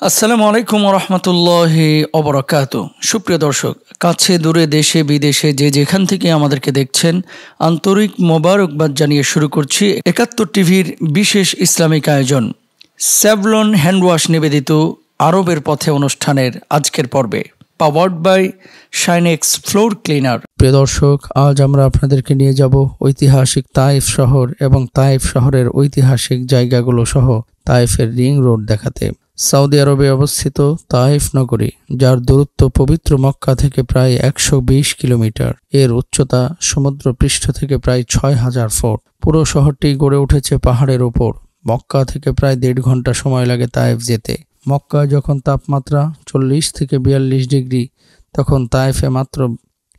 আসসালামু আলাইকুম রহমতুল্লাহি অবরাকাতু। সুপ্রিয় দর্শক, কাছে দূরে দেশে বিদেশে যে যেখান থেকে আমাদেরকে দেখছেন, আন্তরিক মোবারকবাদ জানিয়ে শুরু করছি ৭১ টিভির বিশেষ ইসলামিক আয়োজন স্যাভলন হ্যান্ডওয়াশ নিবেদিত আরবের পথে অনুষ্ঠানের আজকের পর্বে, powered by Shinex floor cleaner. প্রিয় দর্শক, আজ আমরা আপনাদেরকে নিয়ে যাব ঐতিহাসিক তাইফ শহর এবং তাইফ শহরের ঐতিহাসিক জায়গাগুলো সহ তাইফের রিং রোড দেখাতে। সৌদি আরবে অবস্থিত তাইফ নগরী, যার দূরত্ব পবিত্র মক্কা থেকে প্রায় ১২০ কিলোমিটার, এর উচ্চতা সমুদ্র পৃষ্ঠ থেকে প্রায় ৬,০০০ ফুট। পুরো শহরটি গড়ে উঠেছে পাহাড়ের উপর। মক্কা থেকে প্রায় ১.৫ ঘন্টা সময় লাগে তাইফ যেতে। মক্কায় যখন তাপমাত্রা ৪০ থেকে ৪২ ডিগ্রি, তখন তাইফে মাত্র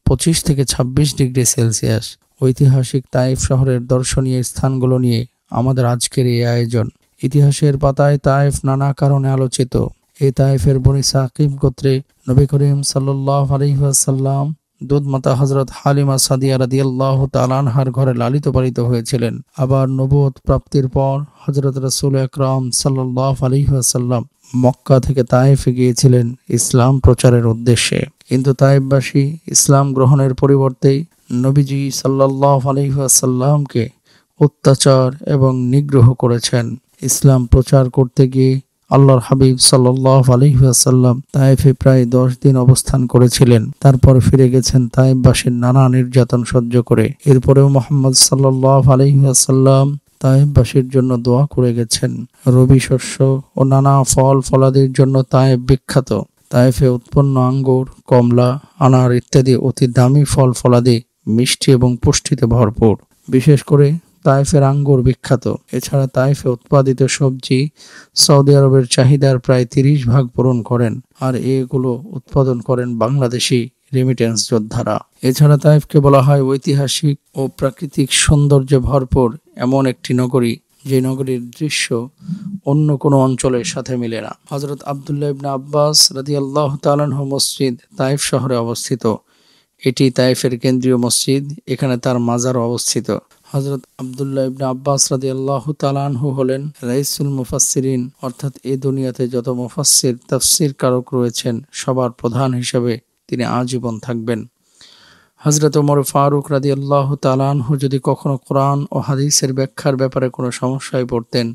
২৫ থেকে ২৬ ডিগ্রি সেলসিয়াস। ঐতিহাসিক তাইফ শহরের দর্শনীয় স্থানগুলো নিয়ে আমাদের আজকের এই আয়োজন। ইতিহাসের পাতায় তাইফ নানা কারণে আলোচিত। এই তাইফের বনি সাকিব গোত্রে নবী করিম সাল্লাল্লাহু আলাইহি ওয়াসাল্লাম দুধমাতা হযরত হালিমা সাদিয়া রাদিয়াল্লাহু তাআলা আনহার ঘরে লালিত পালিত হয়েছিলেন। আবার নবুয়ত প্রাপ্তির পর হযরত রাসূল আকরাম সাল্লাল্লাহু আলাইহি ওয়াসাল্লাম মক্কা থেকে তাইফে গিয়েছিলেন ইসলাম প্রচারের উদ্দেশ্যে। কিন্তু তাইফবাসী ইসলাম গ্রহণের পরিবর্তে নবীজি সাল্লাল্লাহু আলাইহি ওয়াসাল্লামকে অত্যাচার এবং নিগ্রহ করেছেন। ইসলাম প্রচার করতে গিয়ে আল্লাহর হাবিব সাল্লাল্লাহু আলাইহি ওয়াসাল্লাম তাইফে প্রায় ১০ দিন অবস্থান করেছিলেন। তারপর ফিরে গেছেন তাইফবাসীর নানা নির্যাতন সহ্য করে। এরপরেও মুহাম্মদ সাল্লাল্লাহু আলাইহি ওয়াসাল্লাম তাইফবাসীর জন্য দোয়া করে গেছেন। রবি শস্য ও নানা ফল ফলাদির জন্য তাইফ বিখ্যাত। তাইফে উৎপন্ন আঙ্গুর, কমলা, আনার ইত্যাদি অতি দামি ফল ফলাদি মিষ্টি এবং পুষ্টিতে ভরপুর। বিশেষ করে তাইফের আঙ্গুর বিখ্যাত। এছাড়া তাইফে উৎপাদিত সবজি সৌদি আরবের চাহিদার প্রায় ৩০% পূরণ করেন, আর এগুলো উৎপাদন করেন বাংলাদেশি রেমিটেন্স যোদ্ধারা। এছাড়া তাইফকে বলা হয় ঐতিহাসিক ও প্রাকৃতিক সৌন্দর্যে ভরপুর এমন একটি নগরী, যে নগরীর দৃশ্য অন্য কোনো অঞ্চলের সাথে মিলে না। হযরত আব্দুল্লাহ ইবনে আব্বাস রাদিয়াল্লাহু তাআলা আনহু মসজিদ তাইফ শহরে অবস্থিত। এটি তাইফের কেন্দ্রীয় মসজিদ। এখানে তার মাজারও অবস্থিত। হযরত আব্দুল্লাহ ইবনে আব্বাস রাদিয়াল্লাহু তাআলা আনহু হলেন রাইসুল মুফাসসিরিন, অর্থাৎ এই দুনিয়াতে যত মুফাসসির তাফসীর কারক রয়েছেন সবার প্রধান হিসেবে তিনি আজীবন থাকবেন। হযরত ওমর ফারুক রাদিয়াল্লাহু তাআলা আনহু যদি কখনো কোরআন ও হাদিসের ব্যাখ্যার ব্যাপারে কোনো সমস্যায় পড়তেন,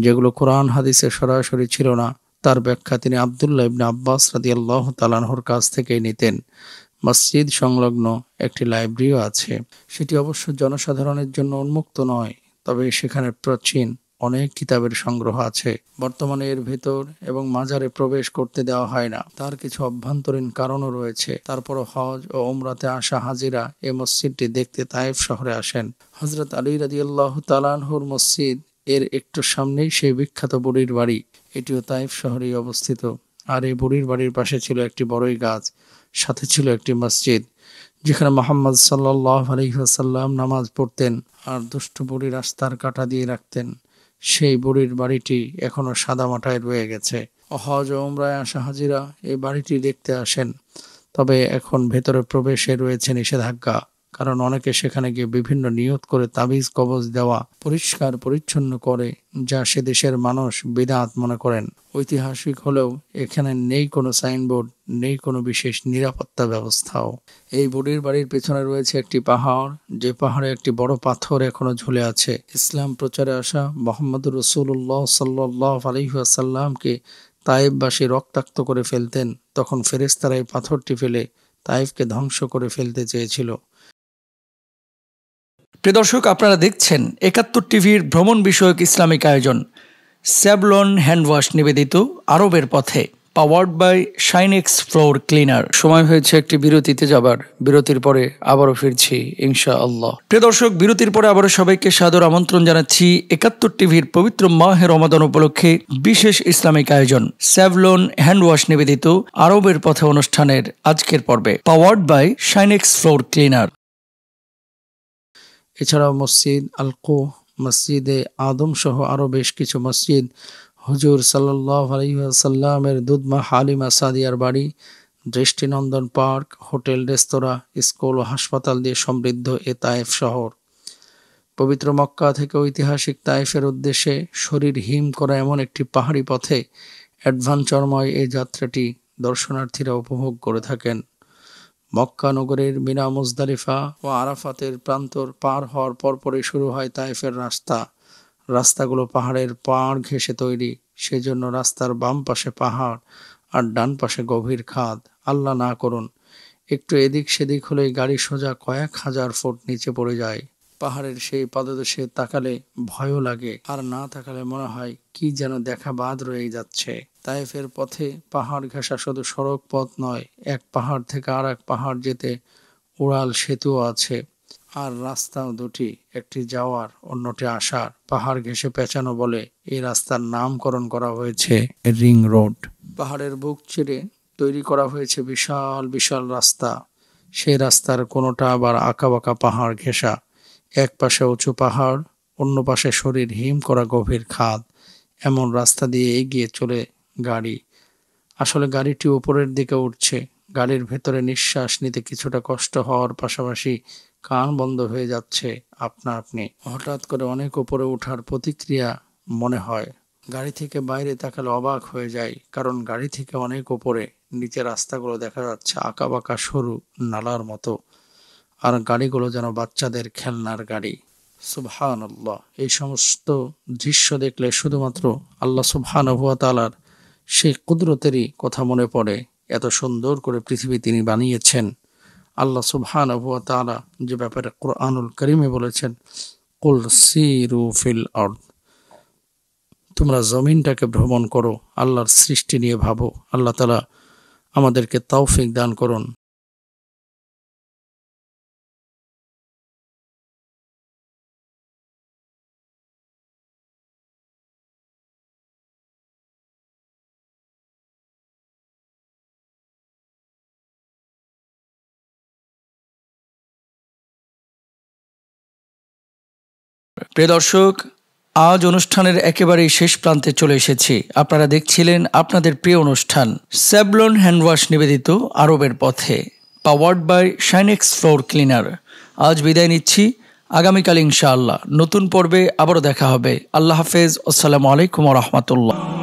যেগুলো কোরআন হাদিসে সরাসরি ছিল না, তার ব্যাখ্যা তিনি আব্দুল্লাহ ইবনে আব্বাস রাদিয়াল্লাহু তাআলা আনহুর কাছ থেকেই নিতেন। মসজিদ সংলগ্ন একটি লাইব্রেরিও আছে। সেটি অবশ্য জনসাধারণের জন্য উন্মুক্ত নয়, তবে সেখানে প্রাচীন অনেক কিতাবের সংগ্রহ আছে। বর্তমানে এর ভেতর এবং মাজারে প্রবেশ করতে দেওয়া হয় না। তার কিছু অভ্যন্তরীণ কারণও রয়েছে। তারপরও হজ ও ওমরাতে আসা হাজিরা এই মসজিদটি দেখতে তাইফ শহরে আসেন। হযরত আলী রাদিয়াল্লাহু তাআলা আনহুর মসজিদ এর একটু সামনেই সেই বিখ্যাত বুড়ির বাড়ি। এটিও তাইফ শহরেই অবস্থিত। আর এই বুড়ির বাড়ির পাশে ছিল একটি বড়ই গাছ, সাথে ছিল একটি মসজিদ, যেখানে মুহাম্মদ সাল্লাল্লাহু আলাইহি ওয়াসাল্লাম নামাজ পড়তেন আর দুষ্ট বুড়ি রাস্তার কাঁটা দিয়ে রাখতেন। সেই বুড়ির বাড়িটি এখনো সাদামাটায় রয়ে গেছে। হজ ও উমরায় আসা হাজিরা এই বাড়িটি দেখতে আসেন, তবে এখন ভেতরে প্রবেশে রয়েছে নিষেধাজ্ঞা, কারণ অনেকে সেখানে গিয়ে বিভিন্ন নিয়ত করে তাবিজ কবজ দেওয়া পরিষ্কার পরিচ্ছন্ন করে, যা সে দেশের মানুষ বিদআত মনে করেন। ঐতিহাসিক হলেও এখানে নেই কোনো সাইনবোর্ড, নেই কোনো বিশেষ নিরাপত্তা ব্যবস্থাও। এই বুড়ির বাড়ির পেছনে রয়েছে একটি পাহাড়, যে পাহাড়ে একটি বড় পাথর এখনো ঝুলে আছে। ইসলাম প্রচারে আসা মুহাম্মদুর রাসূলুল্লাহ সাল্লাল্লাহু আলাইহি ওয়াসাল্লামকে তাইফবাসী রক্তাক্ত করে ফেলতেন, তখন ফেরেশতারা এই পাথরটি ফেলে তাইফকে ধ্বংস করে ফেলতে চেয়েছিল। প্রিয় দর্শক, আপনারা দেখছেন ৭১ টিভির ভ্রমণ বিষয়ক ইসলামিক আয়োজন স্যাভলন হ্যান্ডওয়াশ নিবেদিত আরবের পথে, powered by Shinex floor cleaner. সময় হয়েছে একটি বিরতিতে যাবার। বিরতির পরে আবারও ফিরছি ইনশাআল্লাহ। প্রিয় দর্শক, বিরতির পরে আবারও সবাইকে সাদর আমন্ত্রণ জানাচ্ছি ৭১ টিভির পবিত্র মাহে রমাদান উপলক্ষে বিশেষ ইসলামিক আয়োজন স্যাভলন হ্যান্ডওয়াশ নিবেদিত আরবের পথে অনুষ্ঠানের আজকের পর্বে, powered by Shinex floor cleaner. এছাড়াও মসজিদ আল-কু, মসজিদে আদম সহ আরও বেশ কিছু মসজিদ, হুজুর সাল্লাল্লাহু আলাইহি ওয়াসাল্লামের দুধমা হালিমা সাদিয়ার বাড়ি, দৃষ্টিনন্দন পার্ক, হোটেল, রেস্তোরাঁ, স্কুল ও হাসপাতাল দিয়ে সমৃদ্ধ এ তায়েফ শহর। পবিত্র মক্কা থেকে ঐতিহাসিক তায়েফের উদ্দেশ্যে শরীর হিম করা এমন একটি পাহাড়ি পথে অ্যাডভেঞ্চারময় এই যাত্রাটি দর্শনার্থীরা উপভোগ করে থাকেন। মক্কা নগরের মিনা, মুজদালিফা ও আরাফাতের প্রান্তর পার হওয়ার পরপরই শুরু হয় তায়েফের রাস্তা। রাস্তাগুলো পাহাড়ের পাড় ঘেঁষে তৈরি, সেজন্য রাস্তার বাম পাশে পাহাড় আর ডান পাশে গভীর খাদ। আল্লাহ না করুন, একটু এদিক সেদিক হলেই গাড়ি সোজা কয়েক হাজার ফুট নিচে পড়ে যায়। পাহাড়ের সেই পাদদেশে তাকালে ভয়ও লাগে, আর না তাকালে মনে হয় কি যেন দেখা বাদ রয়ে যাচ্ছে। তায়েফের পথে পাহাড় ঘেঁষা শুধু সড়ক পথ নয়, এক পাহাড় থেকে আর এক পাহাড় যেতে উড়াল সেতুও আছে। আর রাস্তাও দুটি, একটি যাওয়ার, অন্যটি আসার। পাহাড় ঘেঁষে পেঁচানো বলে এই রাস্তার নামকরণ করা হয়েছে রিং রোড। পাহাড়ের বুক চিরে তৈরি করা হয়েছে বিশাল বিশাল রাস্তা। সেই রাস্তার কোনোটা আবার আঁকাবাঁকা পাহাড় ঘেঁষা। এক পাশে উঁচু পাহাড়, অন্য পাশে শরীর হিম করা গভীর খাদ। এমন রাস্তা দিয়ে এগিয়ে চলে গাড়ি। আসলে গাড়িটি উপরের দিকে উঠছে। গাড়ির ভেতরে নিঃশ্বাস নিতে কিছুটা কষ্ট হওয়ার পাশাপাশি কান বন্ধ হয়ে যাচ্ছে আপনা আপনি। হঠাৎ করে অনেক উপরে ওঠার প্রতিক্রিয়া মনে হয়। গাড়ি থেকে বাইরে তাকালে অবাক হয়ে যায়, কারণ গাড়ি থেকে অনেক উপরে নিচে রাস্তাগুলো দেখা যাচ্ছে আঁকাবাঁকা সরু নালার মতো, আর গাড়িগুলো যেন বাচ্চাদের খেলনার গাড়ি। সুবহানাল্লাহ! এই সমস্ত দৃশ্য দেখলে শুধুমাত্র আল্লাহ সুবহানাহু ওয়া তাআলার সেই কুদরতেরই কথা মনে পড়ে। এত সুন্দর করে পৃথিবী তিনি বানিয়েছেন। আল্লাহ সুবহানাহু ওয়া তাআলা যে ব্যাপারে কোরআনুল কারীমে বলেছেন, কুল সিরু ফিল আরদ, তোমরা জমিনটাকে ভ্রমণ করো, আল্লাহর সৃষ্টি নিয়ে ভাবো। আল্লাহ তাআলা আমাদেরকে তৌফিক দান করুন। প্রিয় দর্শক, আজ অনুষ্ঠানের একেবারেই শেষ প্রান্তে চলে এসেছি। আপনারা দেখছিলেন আপনাদের প্রিয় অনুষ্ঠান স্যাভলন হ্যান্ডওয়াশ নিবেদিত আরবের পথে, powered by Shinex floor cleaner. আজ বিদায় নিচ্ছি, আগামীকাল ইনশাআল্লাহ নতুন পর্বে আবারও দেখা হবে। আল্লাহ হাফেজ, আসসালামু আলাইকুম ওয়া রাহমাতুল্লাহ।